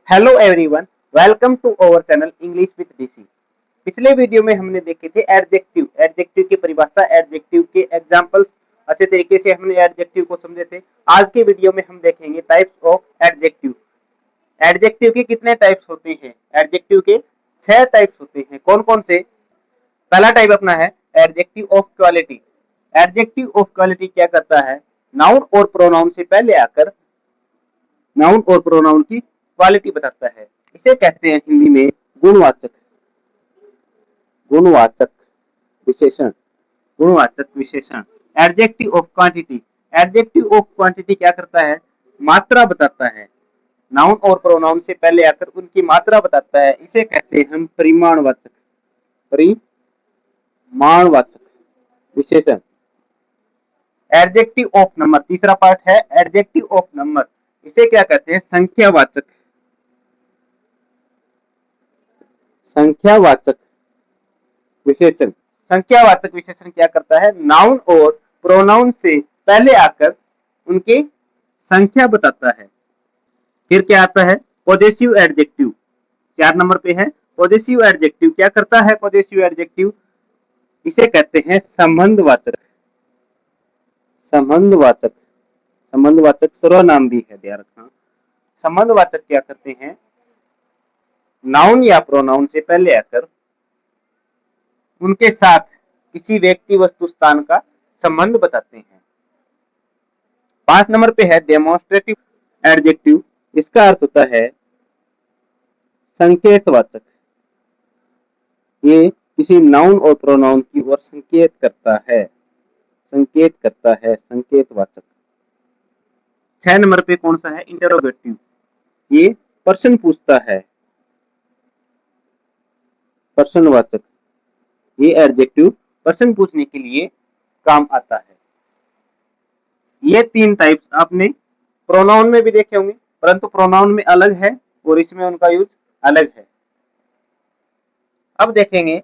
Hello everyone, welcome to our channel English with DC. पिछले video में हमने देखे थे एडजेक्टिव की परिभाषा, एडजेक्टिव के एग्जांपल्स। अच्छे तरीके से हमने एडजेक्टिव को समझे थे। आज के वीडियो में हम देखेंगे टाइप्स ऑफ एडजेक्टिव। एडजेक्टिव के कितने टाइप्स होते हैं? एडजेक्टिव के 6 टाइप्स होते हैं। कौन कौन से? पहला टाइप अपना है adjective of quality. Adjective of quality क्या करता है? नाउन और प्रोनाउन से पहले आकर नाउन और प्रोनाउन की क्वालिटी बताता है। इसे कहते हैं हिंदी में गुणवाचक गुणवाचक विशेषण। गुणवाचक विशेषण। Adjective of quantity. Adjective of quantity क्या करता है? मात्रा बताता है। नाउन और प्रोनाउन से पहले आकर उनकी मात्रा बताता है। इसे कहते हैं हम परिमाणवाचक परिमाणवाचक विशेषण। एडजेक्टिव ऑफ नंबर तीसरा पार्ट है एडजेक्टिव ऑफ नंबर। इसे क्या कहते हैं? संख्यावाचक संख्यावाचक विशेषण। संख्यावाचक विशेषण क्या करता है? नाउन और प्रोनाउन से पहले आकर उनकी संख्या बताता है। फिर क्या आता है? Possessive adjective. 4 नंबर पे है पॉजेसिव एडजेक्टिव। क्या करता है पॉजेसिव एडजेक्टिव? इसे कहते हैं संबंधवाचक संबंधवाचक संबंधवाचक सर्वनाम भी है, ध्यान रखना। संबंधवाचक क्या करते हैं? नाउन या प्रोनाउन से पहले आकर उनके साथ किसी व्यक्ति वस्तु स्थान का संबंध बताते हैं। 5 नंबर पे है डेमोन्स्ट्रेटिव एडजेक्टिव। इसका अर्थ होता है संकेतवाचक। ये किसी नाउन और प्रोनाउन की ओर संकेत करता है संकेतवाचक। 6 नंबर पे कौन सा है? इंटरोगेटिव। ये प्रश्न पूछता है, प्रश्नवाचक। ये एडजेक्टिव प्रश्न पूछने के लिए काम आता है। ये 3 टाइप्स आपने प्रोनाउन में भी देखे होंगे, परंतु प्रोनाउन में अलग है और इसमें उनका यूज अलग है। अब देखेंगे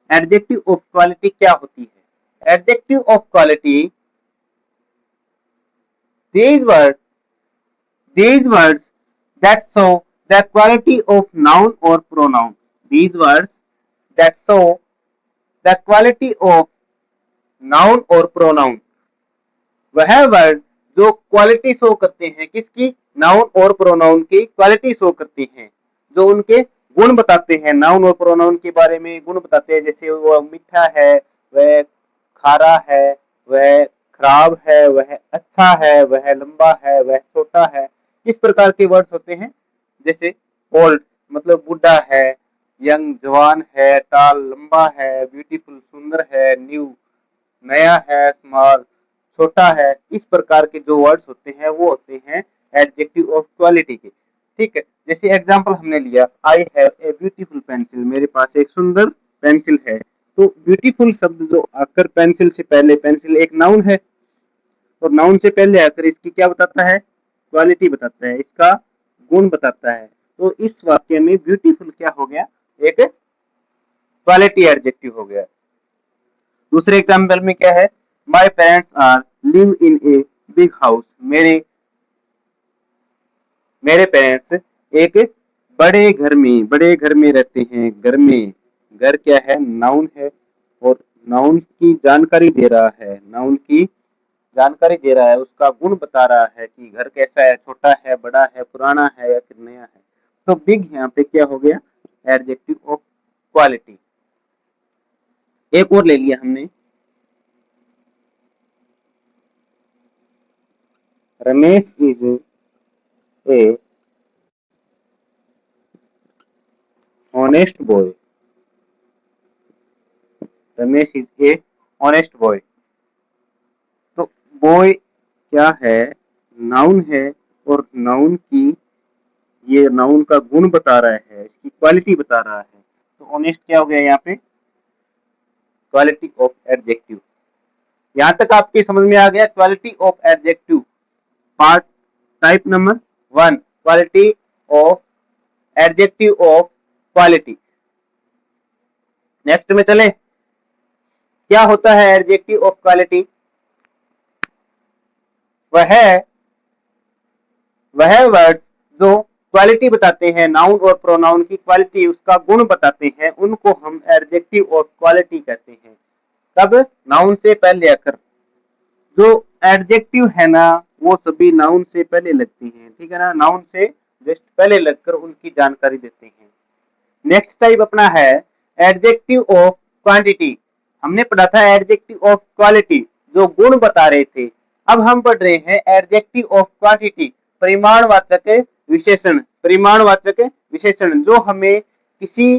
एडजेक्टिव ऑफ क्वालिटी क्या होती है। Adjective of quality, these words that show the quality of noun or pronoun. These words that show the quality of noun or pronoun. वह वर्ड जो क्वालिटी शो करते हैं, किसकी? नाउन और प्रोनाउन की क्वालिटी शो करती हैं, जो उनके गुण बताते हैं। नाउन और प्रोनाउन के बारे में गुण बताते हैं, जैसे वह मीठा है, वह खारा है, वह खराब है, वह अच्छा है, वह लंबा है, वह छोटा है। किस प्रकार के वर्ड्स होते हैं? जैसे ओल्ड मतलब बूढ़ा है, यंग जवान है, टाल लंबा है, ब्यूटीफुल सुंदर है, न्यू नया है, स्मॉल छोटा है। इस प्रकार के जो वर्ड्स होते हैं वो होते हैं एडजेक्टिव ऑफ क्वालिटी के। ठीक है, जैसे एग्जांपल हमने लिया, I have a beautiful pencil. मेरे पास एक सुंदर पेंसिल है। तो ब्यूटीफुल शब्द जो आकर पेंसिल से पहले, पेंसिल एक नाउन है और नाउन से पहले आकर इसकी क्या बताता है? क्वालिटी बताता है, इसका गुण बताता है। तो इस वाक्य में ब्यूटीफुल क्या हो गया? एक क्वालिटी एडजेक्टिव हो गया। दूसरे एग्जाम्पल में क्या है? My parents are live in a big house. मेरे पेरेंट्स एक बड़े घर में रहते हैं। घर क्या है? नाउन है और नाउन की जानकारी दे रहा है, उसका गुण बता रहा है कि घर कैसा है, छोटा है, बड़ा है, पुराना है या फिर नया है। तो बिग यहाँ पे क्या हो गया? Adjective of quality. एक और ले लिया हमने, Ramesh is a honest boy. Ramesh is a honest boy. तो बॉय क्या है? नाउन है और ये नाउन का गुण बता रहा है, इसकी क्वालिटी बता रहा है। तो ऑनेस्ट क्या हो गया यहाँ पे? Quality of adjective. यहाँ तक आपके समझ में आ गया quality of adjective. Part type number 1, quality of adjective of quality. Next में चले, क्या होता है एडजेक्टिव ऑफ क्वालिटी? वह वर्ड्स जो क्वालिटी बताते हैं, नाउन और प्रोनाउन की क्वालिटी, उसका गुण बताते हैं, उनको हम एडजेक्टिव ऑफ क्वालिटी कहते हैं। तब नाउन से पहले आकर जो एडजेक्टिव है ना वो सभी नाउन से पहले लगती हैं, ठीक है ना, नाउन से जस्ट पहले लगकर उनकी जानकारी देते हैं। नेक्स्ट टाइप अपना है एडजेक्टिव ऑफ क्वांटिटी। हमने पढ़ा था एडजेक्टिव ऑफ क्वालिटी जो गुण बता रहे थे। अब हम पढ़ रहे हैं एडजेक्टिव ऑफ क्वांटिटी, परिमाणवाचक विशेषण। परिमाणवाचक विशेषण जो हमें किसी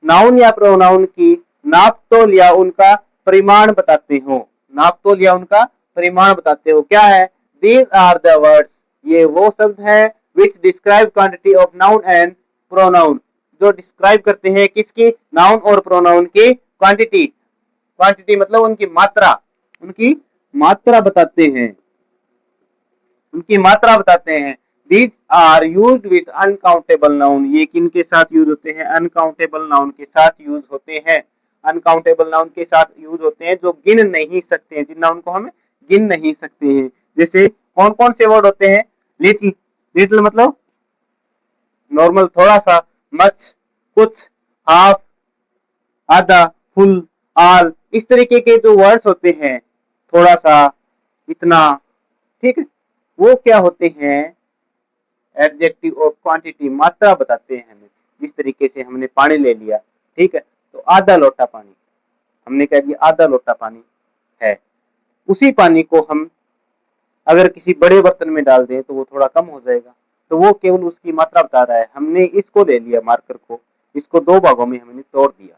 नाउन या प्रोनाउन की नापतोल या उनका परिमाण बताते हो, नापतोल या उनका परिमाण बताते हो। क्या है? दीज आर द वर्ड्स, ये वो शब्द है विच describe quantity of noun and pronoun, जो डिस्क्राइब करते हैं किसकी? नाउन और प्रोनाउन की क्वांटिटी। क्वांटिटी मतलब उनकी मात्रा, उनकी मात्रा बताते हैं, उनकी मात्रा बताते हैं। These are used with uncountable noun, ये किनके साथ यूज होते हैं? अनकाउंटेबल नाउन के साथ यूज होते हैं। अनकाउंटेबल नाउन के साथ यूज होते हैं जो गिन नहीं सकते हैं, जिन नाउन को हम गिन नहीं सकते हैं। जैसे कौन कौन से वर्ड होते हैं? लिटिल, लिटिल मतलब नॉर्मल थोड़ा सा, मच कुछ, हाफ आधा, फुल, ऑल, इस तरीके के जो वर्ड्स होते हैं, थोड़ा सा, इतना, ठीक है, वो क्या होते हैं? एडजेक्टिव ऑफ क्वांटिटी, मात्रा बताते हैं हमें। जिस तरीके से हमने पानी ले लिया, ठीक है, तो आधा लोटा पानी, हमने कह दिया आधा लोटा पानी है। उसी पानी को हम अगर किसी बड़े बर्तन में डाल दें तो वो थोड़ा कम हो जाएगा, तो वो केवल उसकी मात्रा बता रहा है। हमने इसको ले लिया मार्कर को, इसको दो भागों में हमने तोड़ दिया,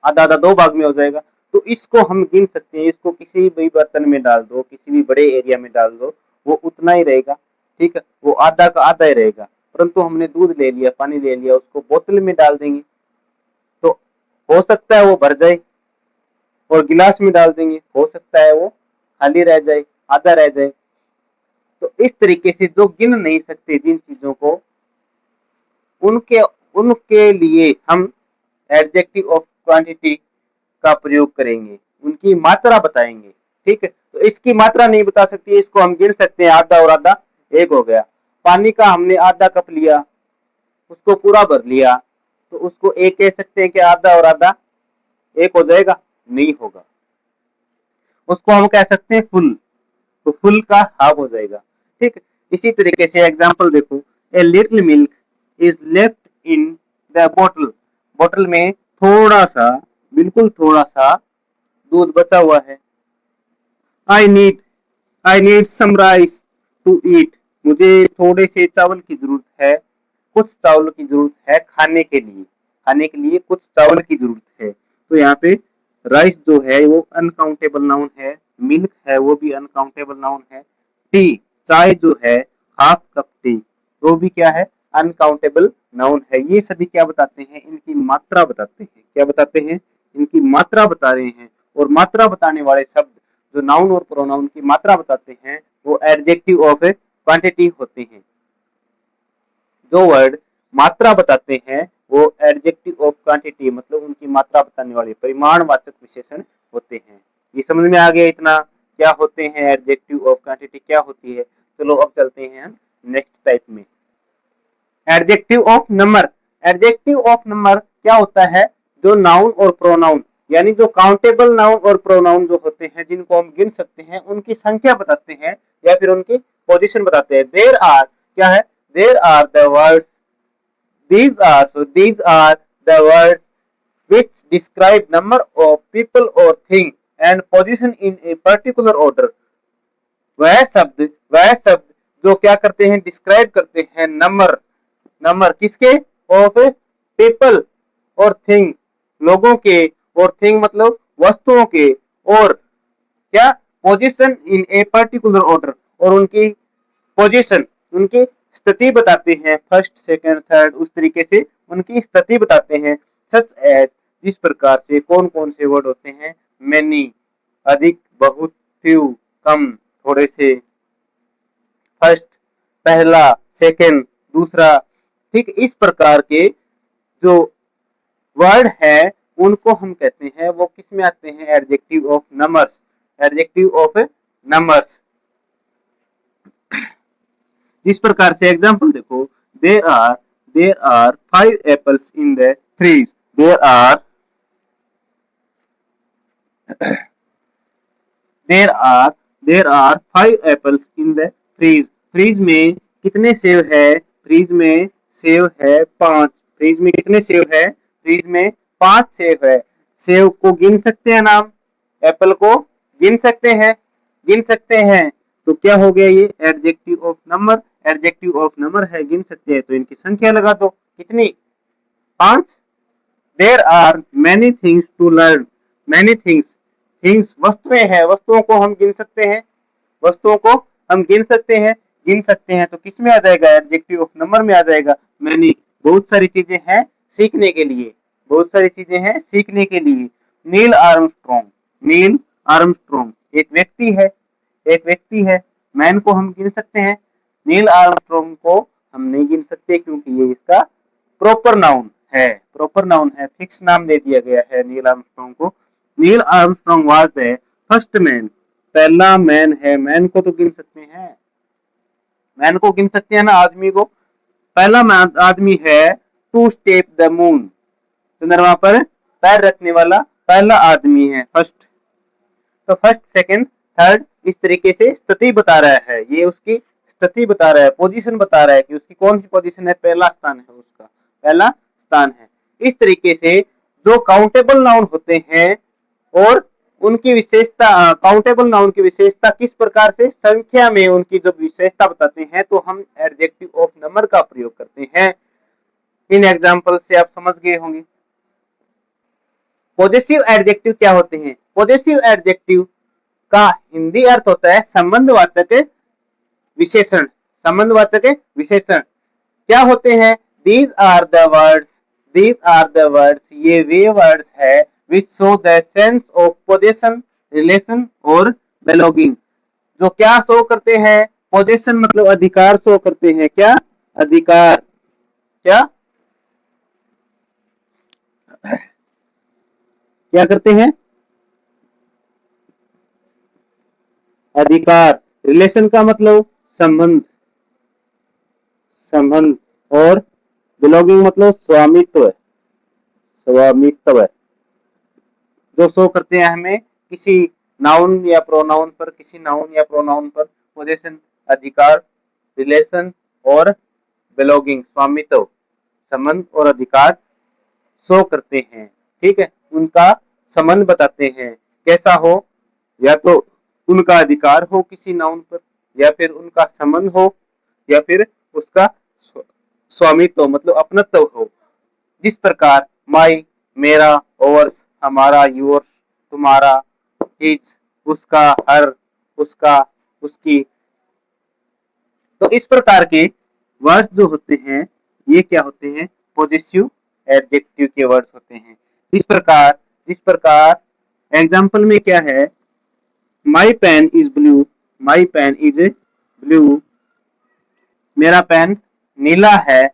आधा आधा दो भाग में हो जाएगा, तो इसको हम गिन सकते हैं। इसको किसी भी बर्तन में डाल दो, किसी भी बड़े एरिया में डाल दो, वो उतना ही रहेगा, ठीक है, वो आधा का आधा ही रहेगा। परंतु हमने दूध ले लिया, पानी ले लिया, उसको बोतल में डाल देंगे तो हो सकता है वो भर जाए, और गिलास में डाल देंगे हो सकता है वो खाली रह जाए, आधा रह जाए। तो इस तरीके से जो गिन नहीं सकते जिन चीजों को, उनके उनके लिए हम एडजेक्टिव ऑफ क्वांटिटी का प्रयोग करेंगे, उनकी मात्रा बताएंगे, ठीक है। तो इसकी मात्रा नहीं बता सकती, इसको हम गिन सकते हैं, आधा और आधा एक हो गया। पानी का हमने आधा कप लिया, उसको पूरा भर लिया, तो उसको एक कह सकते हैं कि आधा और आधा एक हो जाएगा? नहीं होगा, उसको हम कह सकते हैं फुल, तो फुल का हाफ हो जाएगा, ठीक। इसी तरीके से एग्जांपल देखो, a little milk is left in the बोतल, बोतल में थोड़ा सा, बिल्कुल थोड़ा सा दूध बचा हुआ है। I need, I need some rice to eat, मुझे थोड़े से चावल की जरूरत है, कुछ चावल की जरूरत है खाने के लिए, खाने के लिए कुछ चावल की जरूरत है। तो यहाँ पे राइस जो है वो अनकाउंटेबल नाउन है, मिल्क है वो भी अनकाउंटेबल नाउन है, टी चाय जो है हाफ कप टी वो भी क्या है? अनकाउंटेबल नाउन है। ये सभी क्या बताते हैं? इनकी मात्रा बताते हैं। क्या बताते हैं? इनकी मात्रा बता रहे हैं। और मात्रा बताने वाले शब्द जो नाउन और प्रोनाउन की मात्रा बताते हैं वो एडजेक्टिव ऑफ क्वांटिटी होते हैं। जो वर्ड मात्रा बताते हैं वो एडजेक्टिव ऑफ क्वांटिटी मतलब उनकी मात्रा बताने वाले परिमाणवाचक विशेषण होते हैं। ये समझ में आ गया इतना? क्या होते हैं एडजेक्टिव ऑफ क्वांटिटी, क्या होती है? चलो अब चलते हैं हम नेक्स्ट टाइप में, adjective of number. Adjective of number क्या होता है? जो नाउन और प्रोनाउन यानी जो काउंटेबल नाउन और प्रोनाउन जो होते हैं जिनको हम गिन सकते हैं उनकी संख्या बताते हैं या फिर उनकी पोजीशन बताते हैं। देयर आर, क्या है? There are the words, these are, so these are the words which describe number of people or thing and position in a particular order। वह शब्द जो क्या करते हैं? डिस्क्राइब करते हैं नंबर, नंबर किसके? ऑफ पीपल और थिंग, लोगों के, और थिंग मतलब वस्तुओं के, और क्या? Position in a particular order, और उनकी पोजीशन, उनकी स्थिति बताते हैं, फर्स्ट सेकंड थर्ड, उस तरीके से उनकी स्थिति बताते हैं। सच एज, जिस प्रकार से, कौन कौन से वर्ड होते हैं? मैनी अधिक, बहुत, फ्यू कम, थोड़े से, फर्स्ट पहला, सेकंड दूसरा, ठीक। इस प्रकार के जो वर्ड है उनको हम कहते हैं, वो किस में आते हैं? Adjective of numbers, adjective of numbers. जिस प्रकार से एग्जांपल देखो, there are 5 apples in the fridge. There are 5 apples in the fridge. Fridge में कितने सेव है? फ्रीज में सेव है 5। फ्रीज में कितने सेव है? फ्रीज में 5 सेव है। सेव को गिन सकते हैं नाम? एप्पल को गिन सकते हैं? गिन सकते हैं। तो क्या हो गया ये? Adjective of number. Adjective of number है, गिन सकते हैं, तो इनकी संख्या लगा दो। कितनी? 5। There are many things to learn. Many things वस्तुएं हैं, वस्तुओं को हम गिन सकते हैं। वस्तुओं को हम गिन सकते हैं। गिन सकते हैं तो किस में आ जाएगा? एडजेक्टिव ऑफ नंबर में आ जाएगा। मैनी बहुत सारी चीजें हैं सीखने के लिए। बहुत सारी चीजें हैं सीखने के लिए। नील आर्मस्ट्रॉन्ग एक व्यक्ति है। एक व्यक्ति है। मैन को हम गिन सकते हैं। नील आर्मस्ट्रॉन्ग को हम नहीं गिन सकते क्योंकि ये इसका प्रॉपर नाउन है। प्रॉपर नाउन है, फिक्स नाम दे दिया गया है नील आर्मस्ट्रॉन्ग को। Neil Armstrong was the first man. पहला मैन है। मैन को तो गिन सकते हैं। मैन को गिन सकते हैं ना, आदमी को। पहला आदमी है टू स्टेप द मून। चंद्रमा पर पैर रखने वाला पहला आदमी है, फर्स्ट। तो फर्स्ट, सेकंड, थर्ड, इस तरीके से स्थिति बता रहा है। ये उसकी स्थिति बता रहा है, पोजीशन बता रहा है कि उसकी कौन सी पोजीशन है। पहला स्थान है, उसका पहला स्थान है। इस तरीके से जो काउंटेबल नाउन होते हैं और उनकी विशेषता, काउंटेबल नाउन की विशेषता किस प्रकार से? संख्या में उनकी जब विशेषता बताते हैं तो हम एडजेक्टिव ऑफ नंबर का प्रयोग करते हैं। इन एग्जाम्पल से आप समझ गए होंगे। पॉजेसिव एडजेक्टिव क्या होते हैं? पॉजेसिव एडजेक्टिव का हिंदी अर्थ होता है संबंधवाचक विशेषण। संबंधवाचक विशेषण क्या होते हैं? These are the words, ये वे वर्ड्स है which show the sense of possession, relation और belonging। जो क्या शो करते हैं? पोजेशन मतलब अधिकार शो करते हैं। क्या? अधिकार। क्या क्या करते हैं? अधिकार। रिलेशन का मतलब संबंध, संबंध। और बिलोंगिंग मतलब स्वामित्व, स्वामित्व। जो शो करते हैं हमें किसी नाउन या प्रोनाउन पर, किसी नाउन या प्रोनाउन पर पोजीशन, अधिकार, रिलेशन और बिलोंगिंग, स्वामित्व, संबंध और अधिकार शो करते हैं। ठीक है, उनका संबंध बताते हैं। कैसा हो? या तो उनका अधिकार हो किसी नाउन पर, या फिर उनका संबंध हो, या फिर उसका स्वामित्व मतलब अपनत्व हो। जिस प्रकार माई, मेरा, ओवर्स, हमारा, योर्स, तुम्हारा, हिज, उसका, हर, उसका, उसकी। तो इस प्रकार के वर्ड्स जो होते हैं ये क्या होते हैं? पॉजेसिव एडजेक्टिव के वर्ड्स होते हैं। इस प्रकार एग्जाम्पल में क्या है? My pen is blue. My pen is blue. मेरा पेन नीला है।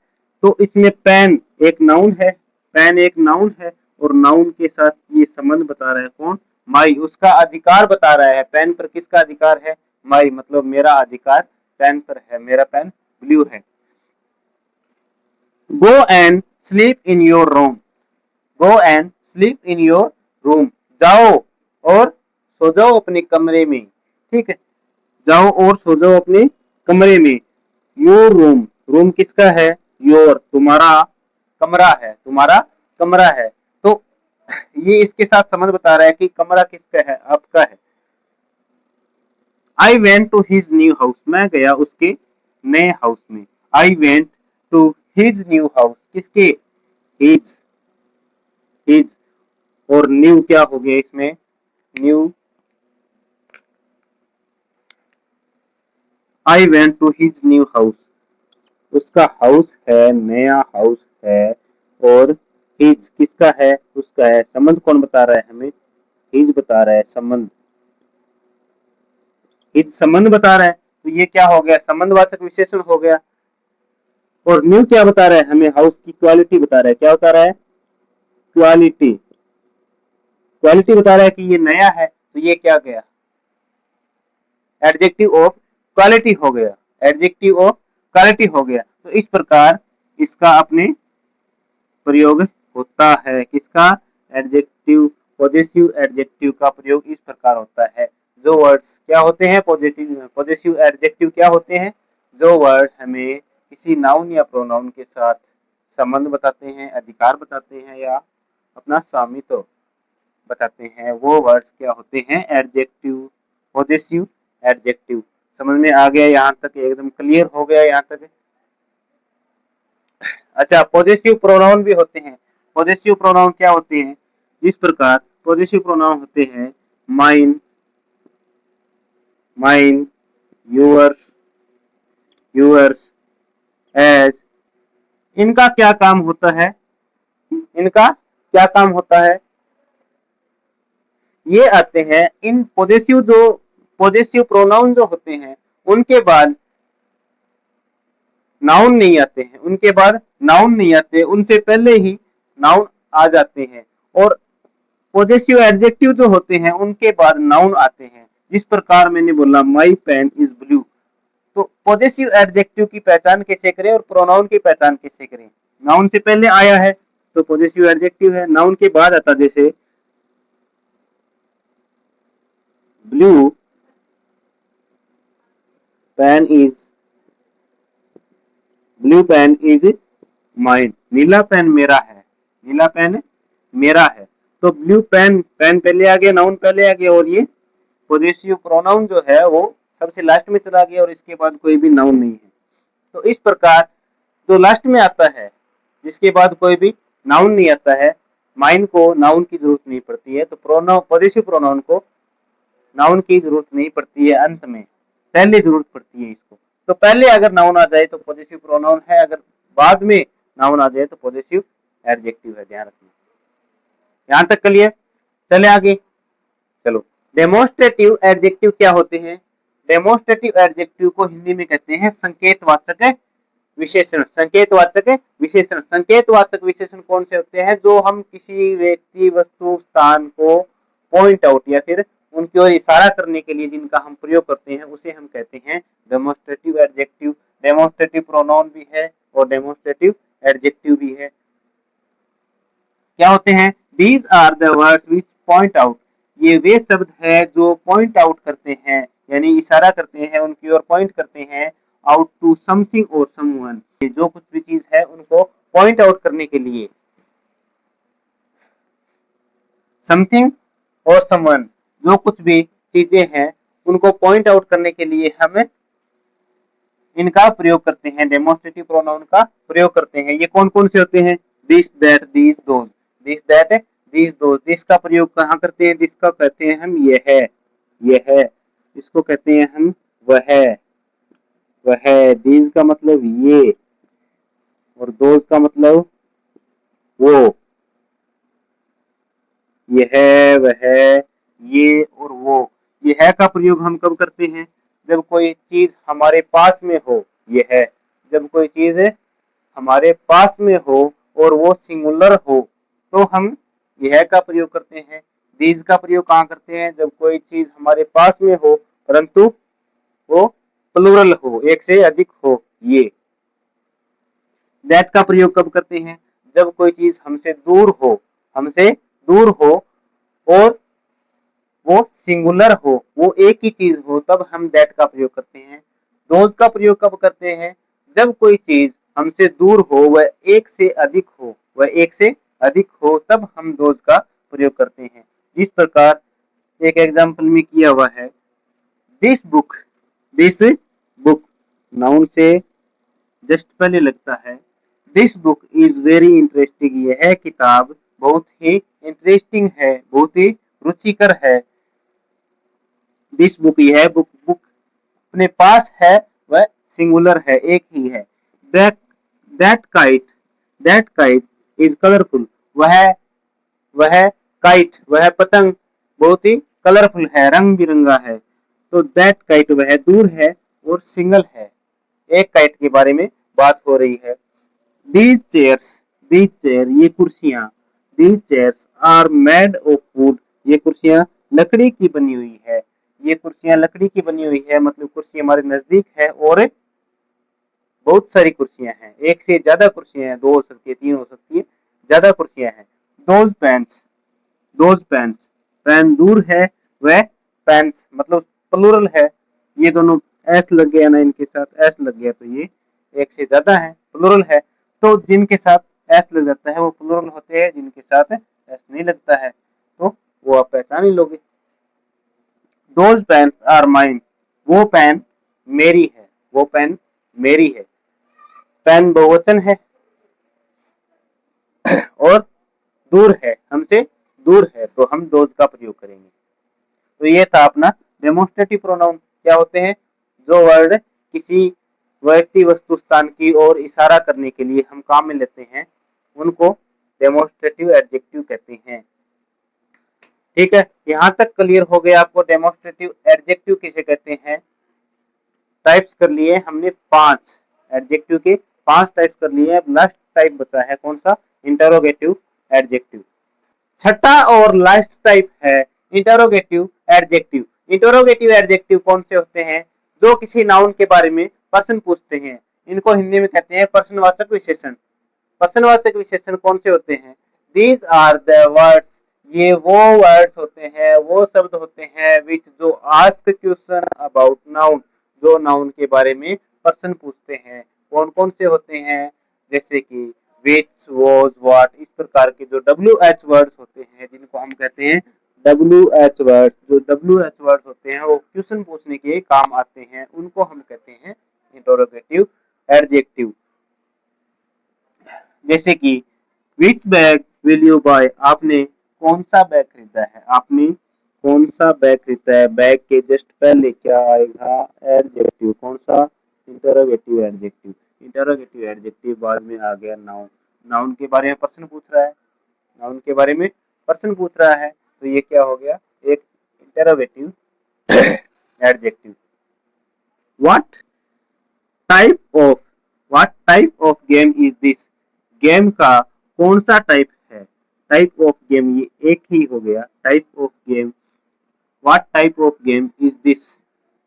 तो इसमें पेन एक नाउन है। पेन एक नाउन है और नाउन के साथ ये संबंध बता रहा है कौन? माई। उसका अधिकार बता रहा है। पेन पर किसका अधिकार है? माई मतलब मेरा अधिकार पेन पर है। मेरा पेन ब्लू है। Go and sleep in your room. Go and sleep in your room. जाओ और सो जाओ अपने कमरे में। ठीक है, जाओ और सो जाओ अपने कमरे में। योर रूम, रूम किसका है? योर, तुम्हारा कमरा है, तुम्हारा कमरा है। तो ये इसके साथ संबंध बता रहा है कि कमरा किसका है? आपका है। I went to his new house. मैं गया उसके नए हाउस में। I went to his new house. किसके? हिज। हिज और न्यू क्या हो गया इसमें? New. I went to his new house, उसका हाउस है, नया हाउस है। और हिज किसका है? उसका है। संबंध कौन बता रहा है हमें? हिज बता रहा है संबंध। हिज संबंध बता रहा है। तो ये क्या हो गया? संबंधवाचक विशेषण हो गया। और न्यू क्या बता रहा है हमें? हाउस की क्वालिटी बता रहा है। क्या बता रहा है? क्वालिटी। क्वालिटी बता रहा है कि ये नया है। तो ये क्या गया? एडजेक्टिव ऑफ क्वालिटी हो गया। एडजेक्टिव ऑफ क्वालिटी हो गया। तो इस प्रकार इसका अपने प्रयोग होता है। किसका? एडजेक्टिव, पॉजेसिव एडजेक्टिव का प्रयोग इस प्रकार होता है। जो वर्ड्स क्या होते हैं? पॉजेसिव एडजेक्टिव क्या होते हैं? जो वर्ड हमें किसी नाउन या प्रोनाउन के साथ संबंध बताते हैं, अधिकार बताते हैं या अपना स्वामित्व बताते हैं, वो वर्ड्स क्या होते हैं? Adjective, possessive adjective. समझ में आ गया? यहाँ तक एकदम क्लियर हो गया यहाँ तक? अच्छा, पॉजेसिव प्रोनाउन भी होते हैं। पॉजेसिव प्रोनाउन क्या होते हैं? जिस प्रकार पॉजेसिव प्रोनाउन होते हैं mine, mine, yours, yours, hers. इनका क्या काम होता है? इनका क्या काम होता है? ये आते हैं इन पॉजेसिव प्रोनाउन जो होते हैं उनके बाद नाउन नहीं आते हैं, उनके बाद नाउन नहीं आते, उनसे पहले ही नाउन आ जाते हैं। और पॉजेसिव एडजेक्टिव जो होते हैं उनके बाद नाउन आते हैं। जिस प्रकार मैंने बोला माई पेन इज ब्लू, तो पॉजेसिव एडजेक्टिव की पहचान कैसे करें और प्रोनाउन की पहचान कैसे करें? नाउन से पहले आया है तो पॉजेसिव एडजेक्टिव है, नाउन के बाद आता जैसे blue pen is, blue pen is mine, नीला पेन मेरा है, नीला पेन मेरा है। तो ब्लू पेन, पेन पहले आ गया, नाउन पहले आ गया, और ये पॉजेसिव प्रोनाउन जो है वो सबसे लास्ट में चला गया और इसके बाद कोई भी नाउन नहीं है। तो इस प्रकार जो लास्ट में आता है जिसके बाद कोई भी नाउन नहीं आता है, माइन को नाउन की जरूरत नहीं पड़ती है, तो प्रोनाउन, पॉजेसिव प्रोनाउन को नाउन की जरूरत नहीं पड़ती है, अंत में पहले जरूरत पड़ती है इसको। तो पहले अगर नाउन आ जाए तो पॉजेसिव प्रोनाउन है, अगर बाद में नाउन आ जाए तो पॉजेसिव एडजेक्टिव है, ध्यान रखना। यहां तक क्लियर? चले आगे। चलो, डेमोन्स्ट्रेटिव एडजेक्टिव क्या होते हैं? डेमोन्स्ट्रेटिव एडजेक्टिव को हिंदी में कहते हैं संकेतवाचक विशेषण। संकेतवाचक विशेषण, संकेतवाचक विशेषण कौन से होते हैं? जो हम किसी व्यक्ति, वस्तु, स्थान को पॉइंट आउट या फिर उनकी ओर इशारा करने के लिए जिनका हम प्रयोग करते हैं उसे हम कहते हैं डेमोन्स्ट्रेटिव एडजेक्टिव। डेमोन्स्ट्रेटिव प्रोनाउन भी है और डेमोन्स्ट्रेटिव एडजेक्टिव भी है। क्या होते हैं? These are the words which point out, ये वे शब्द है जो पॉइंट आउट करते हैं, यानी इशारा करते हैं, उनकी ओर पॉइंट करते हैं, आउट टू समथिंग और समवन, जो कुछ भी चीज है उनको पॉइंट आउट करने के लिए। समथिंग और समवन, जो कुछ भी चीजें हैं उनको पॉइंट आउट करने के लिए हम इनका प्रयोग करते हैं, डेमोन्स्ट्रेटिव प्रोनाउन का प्रयोग करते हैं। ये कौन कौन से होते हैं? This, that, these, those. This, that, these, those. This का प्रयोग कहाँ करते हैं? दिस का कहते हैं हम ये है, ये है। इसको कहते हैं हम वह, वह। दीज का मतलब ये, और दोज का मतलब वो। ये है, वह, ये और वो। ये है का प्रयोग हम कब करते हैं? जब कोई चीज हमारे पास में हो, ये है। जब कोई चीज हमारे पास में हो और वो सिंगुलर हो तो हम यह का प्रयोग करते हैं। दीज का प्रयोग कहाँ करते हैं? जब कोई चीज हमारे पास में हो परंतु वो प्लूरल हो, एक से अधिक हो, ये। दैट का प्रयोग कब करते हैं? जब कोई चीज हमसे दूर हो, हमसे दूर हो और वो सिंगुलर हो, वो एक ही चीज हो, तब हम दैट का प्रयोग करते हैं। दोज का प्रयोग कब करते हैं? जब कोई चीज हमसे दूर हो, वह एक से अधिक हो, वह एक से अधिक हो, तब हम दोज का प्रयोग करते हैं। जिस प्रकार एक एग्जाम्पल में किया हुआ है, this book, this book noun से जस्ट पहले लगता है। This book is very interesting, यह किताब बहुत ही इंटरेस्टिंग है, बहुत ही रुचिकर है। दिस बुक, यह बुक, बुक अपने पास है, वह सिंगुलर है, एक ही है। That, that kite, that kite is colourful, वह काइट, वह पतंग बहुत ही कलरफुल है, रंग बिरंगा है। तो दैट काइट, वह दूर है और सिंगल है, एक काइट के बारे में बात हो रही है। दीज चेयर्स, दीज चेयर, ये कुर्सियां, these chairs are made of wood, ये कुर्सियां लकड़ी की बनी हुई है। ये कुर्सियां लकड़ी की बनी हुई है, मतलब कुर्सी हमारे नजदीक है और बहुत सारी कुर्सियां हैं, एक से ज्यादा कुर्सियां हैं, 2 हो सकती है, 3 हो सकती है, ज्यादा कुर्सियां हैं। दोज पेन्स, पेन दूर है, वह पेन्स मतलब प्लूरल है। ये दोनों एस लग गया ना, इनके साथ एस लग गया तो ये एक से ज्यादा है, प्लूरल है। तो जिनके साथ एस लग जाता है वो प्लूरल होते हैं, जिनके साथ एस नहीं लगता है तो वो आप पहचान ही लोगे। दोज पेन्स आर माइन, वो पेन मेरी है, वो पेन मेरी है। पेन बहुवचन है और दूर है, हमसे दूर है, तो हम दोज का प्रयोग करेंगे। तो ये था अपना डेमोन्स्ट्रेटिव प्रोनाउन। क्या होते हैं? जो वर्ड किसी व्यक्ति, वस्तु, स्थान की ओर इशारा करने के लिए हम काम में लेते हैं उनको डेमोन्स्ट्रेटिव एडजेक्टिव कहते हैं। ठीक है, यहाँ तक क्लियर हो गया आपको डेमोन्स्ट्रेटिव एडजेक्टिव किसे कहते हैं। टाइप्स कर लिए हमने 5 एडजेक्टिव के, 5 टाइप्स कर लिए। अब लास्ट टाइप बचा है कौन सा? Interrogative adjective. छठा और लास्ट टाइप है इंटरोगेटिव एडजेक्टिव। इंटरोगेटिव एडजेक्टिव कौन से होते हैं? जो किसी नाउन के बारे में प्रश्न पूछते हैं, इनको हिंदी में कहते हैं प्रश्नवाचक विशेषण। प्रश्नवाचक विशेषण कौन से होते हैं? दीज आर द वर्ड्स, ये वो वर्ड्स होते हैं, वो शब्द होते हैं विच जो आस्क क्वेश्चन अबाउट नाउन, जो नाउन के बारे में प्रश्न पूछते हैं। कौन कौन से होते हैं? जैसे कि विच, वॉज, व्हाट, इस प्रकार के जो WH वर्ड्स होते हैं, जिनको हम कहते हैं WH वर्ड्स। जो WH वर्ड्स होते हैं वो क्वेश्चन पूछने के काम आते हैं, उनको हम कहते हैं इंटरोगेटिव एडजेक्टिव। जैसे कि विच बैग विल यू बाय, आपने कौन सा बैग खरीदा है, आपने कौन सा बैग खरीदा है। बैग के जस्ट पहले क्या आएगा? एडजेक्टिव। कौन सा? Interrogative adjective. इंटरोगेटिव एडजेक्टिव बाद में आ गया नाउन। नाउन के बारे में प्रश्न पूछ रहा है, नाउन के बारे में प्रश्न पूछ रहा है, तो ये क्या हो गया? एक interrogative adjective. What type of, what type of game is this, game का कौन सा टाइप है। टाइप ऑफ गेम, ये एक ही हो गया, type of game. What type of game is this,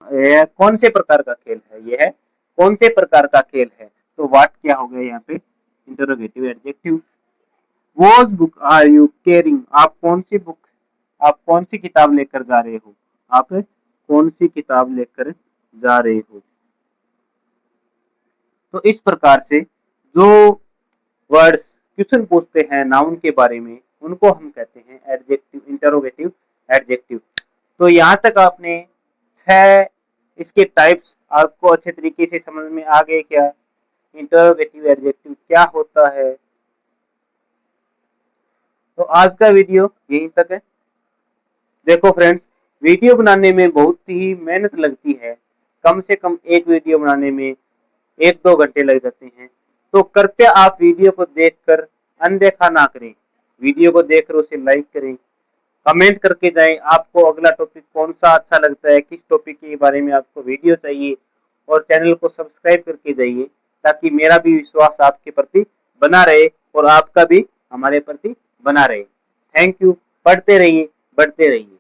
यह कौन से प्रकार का खेल है, यह है कौन से प्रकार का खेल है। तो व्हाट क्या हो गया यहाँ पे? Interrogative adjective. Whose book are you carrying, आप कौन सी बुक, आप कौन सी किताब लेकर जा रहे हो, आप कौन सी किताब लेकर जा रहे हो। तो इस प्रकार से जो वर्ड्स क्वेश्चन पूछते हैं नाउन के बारे में, उनको हम कहते हैं एडजेक्टिव, इंटरोगेटिव एडजेक्टिव। तो यहाँ तक आपने 6 इसके टाइप्स आपको अच्छे तरीके से समझ में आ गए क्या? इंटरोगेटिव एडजेक्टिव क्या होता है। तो आज का वीडियो यहीं तक है। देखो फ्रेंड्स, वीडियो बनाने में बहुत ही मेहनत लगती है, कम से कम एक वीडियो बनाने में 1-2 घंटे लग जाते हैं। तो कृपया आप वीडियो को देखकर अनदेखा ना करें, वीडियो को देखकर उसे लाइक करें, कमेंट करके जाएं आपको अगला टॉपिक कौन सा अच्छा लगता है, किस टॉपिक के बारे में आपको वीडियो चाहिए, और चैनल को सब्सक्राइब करके जाइए ताकि मेरा भी विश्वास आपके प्रति बना रहे और आपका भी हमारे प्रति बना रहे। Thank you. पढ़ते रहिए, बढ़ते रहिए।